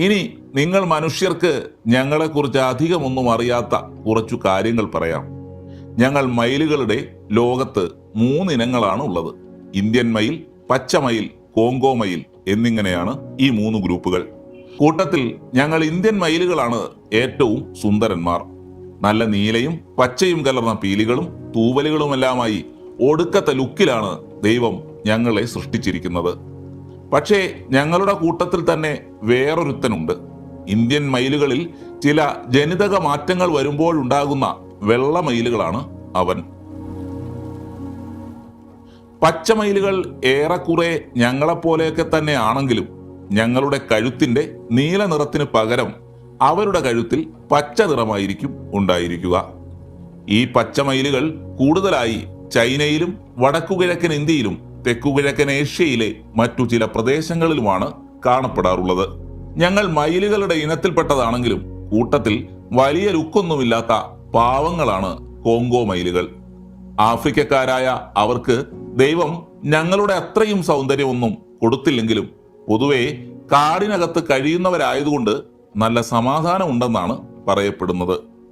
ഇനി നിങ്ങൾ മനുഷ്യർക്ക് ഞങ്ങളെക്കുറിച്ച് അധികമൊന്നും അറിയാത്ത കുറച്ചു കാര്യങ്ങൾ പറയാം. ഞങ്ങൾ മയിലുകളുടെ ലോകത്ത് 3 ഇനങ്ങളാണ് ഉള്ളത്. ഇന്ത്യൻ മയിൽ, പച്ചമയിൽ, കോങ്കോ മയിൽ എന്നിങ്ങനെയാണ് ഈ 3 ഗ്രൂപ്പുകൾ. കൂട്ടത്തിൽ ഞങ്ങൾ ഇന്ത്യൻ മയിലുകളാണ് ഏറ്റവും സുന്ദരന്മാർ. നല്ല നീലയും പച്ചയും കലർന്ന പീലികളും തൂവലുകളുമെല്ലാമായി ഒടുക്കത്തെ ലുക്കിലാണ് ദൈവം ഞങ്ങളെ സൃഷ്ടിച്ചിരിക്കുന്നത്. പക്ഷേ ഞങ്ങളുടെ കൂട്ടത്തിൽ തന്നെ വേറൊരുത്തനുണ്ട്. ഇന്ത്യൻ മയിലുകളിൽ ചില ജനിതക മാറ്റങ്ങൾ വരുമ്പോഴുണ്ടാകുന്ന വെള്ള മയിലുകളാണ് അവൻ. പച്ചമയിലുകൾ ഏറെക്കുറെ ഞങ്ങളെപ്പോലെയൊക്കെ തന്നെ ആണെങ്കിലും ഞങ്ങളുടെ കഴുത്തിന്റെ നീല നിറത്തിന് പകരം അവരുടെ കഴുത്തിൽ പച്ച നിറമായിരിക്കും ഉണ്ടായിരിക്കുക. ഈ പച്ചമയിലുകൾ കൂടുതലായി ചൈനയിലും വടക്കുകിഴക്കൻ ഇന്ത്യയിലും തെക്കുകിഴക്കൻ ഏഷ്യയിലെ മറ്റു ചില പ്രദേശങ്ങളിലുമാണ് കാണപ്പെടാറുള്ളത്. ഞങ്ങൾ മയിലുകളുടെ ഇനത്തിൽപ്പെട്ടതാണെങ്കിലും കൂട്ടത്തിൽ വലിയ ലുക്കൊന്നുമില്ലാത്ത പാവങ്ങളാണ് കോങ്കോ മയിലുകൾ. ആഫ്രിക്കക്കാരായ അവർക്ക് ദൈവം ഞങ്ങളുടെ അത്രയും സൗന്ദര്യമൊന്നും കൊടുത്തില്ലെങ്കിലും പൊതുവെ കാടിനകത്ത് കഴിയുന്നവരായതുകൊണ്ട് നല്ല സമാധാനം ഉണ്ടെന്നാണ് പറയപ്പെടുന്നത്.